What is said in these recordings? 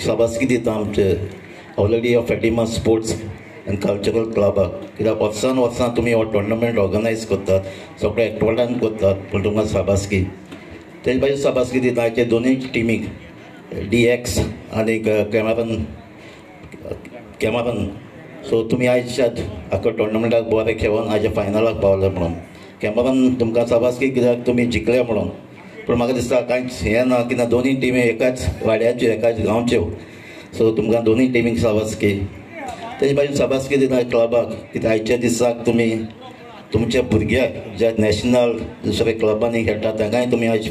शाबासकी दिता आमचे ऑलरेडी फॅटिमा स्पोर्ट्स एंड कल्चरल क्लबाक, कित्याक वर्सान तुमी हो टोर्नामेंट ऑर्गनायज करतात, सगळे एकवटान करतात, पूण तुमकां शाबासकी तेजे भाशेन शाबासकी दिता हाचे दोनूय टिमीक DX आनी कॅमरन. सो तुमी आयच्या हाका टोर्नामेंटाक बरें खेळून हाज्या फायनलाक पावले म्हणून. कॅमरन तुमकां शाबासकी कित्याक तुमी जिखले म्हणून, पूण म्हाका दिसता कांयच हें ना, कित्याक दोनूय टिमी एकाच वाड्याच्यो एकाच गांवच्यो. सो तुमकां दोनूय टिमीक शाबासकी. तेजे भाशेन शाबासकी दिता क्लबाक, कित्याक आयच्या दिसाक तुमी तुमच्या भुरग्याक जे नॅशनल दुसऱ्या क्लबांनी खेळटात तांकांय तुमी आयज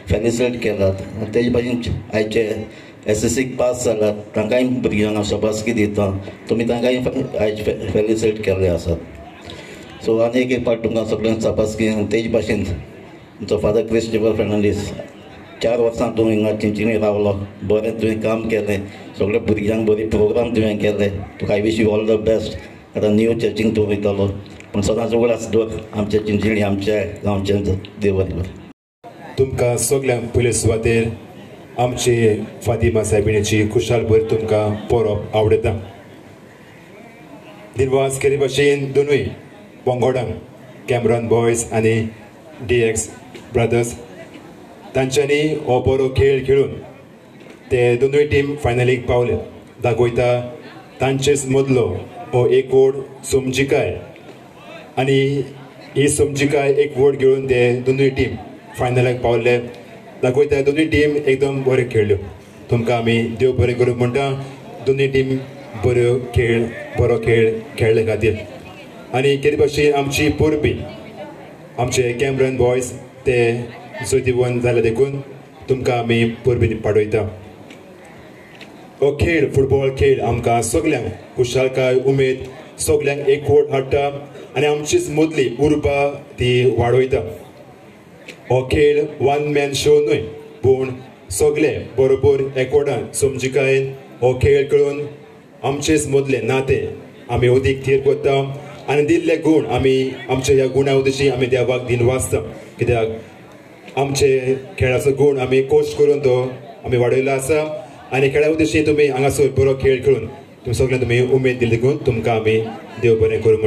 फेलिसिट केलात. तेजे भाशेन आयचे SSCक पास जाल्यात तांकांय भुरग्यांक शाबासकी दिता. तुमी तांकांय आयज फेलिसिट केल्ले आसात. सो आनी एक पाट तुमकां सगळ्यांक शाबासकी. तेजे भाशेन तुमचो फादर क्रिस्टोफर फेर्नांडीस 4 वर्सां तूं हिंगा चिंचिनी रावलो, बरें तुवें काम केलें, सगळ्या भुरग्यांक बरी प्रोग्राम तुवें केले. तुका I wish you all the best. आतां न्यू चर्चींक तूं वयतलो, पूण सदांच उगडास दवर आमच्या चिंचिणी आमच्या गांवच्या देव बरें. तुमकां सगळ्यांक पयले सुवातेर आमचे फातिमा सायबिणीची खुशालभर तुमकां पळोवप आवडटा. दिनवास केले भाशेन दोनूय पंगडांक कॅमरन बॉयज आनी DX ब्रदर्स तांच्यांनी हो बरो खेळ खेळून ते दोनूय टीम फायनलीक पावले. दाखयता तांचेच मदलो हो एकवट समजिकाय, आनी ही समजिकाय एकवट घेवन ते दोनूय टीम फायनलाक पावले. दाखयता दोनूय टीम एकदम बरे खेळ्ळ्यो. तुमकां आमी देव बरें करूं म्हणटा दोनूय टीम बरो खेळ खेळ्ळे खातीर. आनी कितें भाशेन आमची पोरबी आमचे कॅमरन बॉयज ते जोतीवन जाले देखून तुमकां आमी पोरबी पाडयता. हो खेळ फुटबॉल खेळ आमकां सगळ्यांक खुशालकाय उमेद सगळ्यांक एकवट हाडटा आनी आमचीच मदली उर्बा ती वाडयता. हो खेळ वन मॅन शो न्हय, पूण सगळे बरोबर एकवटान समजिकायेन हो खेळ खेळून आमचेच मदले नाते आमी अदीक थीर करता आनी दिल्ले गूण आमी आमच्या ह्या गुणा उद्देशी आमी देवाक दिन वाचता. कित्याक आमचे खेळाचो गूण आमी कोश्ट करून तो आमी वाडयलो आसा आनी खेळा उद्देशी तुमी हांगासर बरो खेळ खेळून तुमी सगळ्यांक तुमी उमेद दिली देखून तुमकां आमी देव बरें करूं.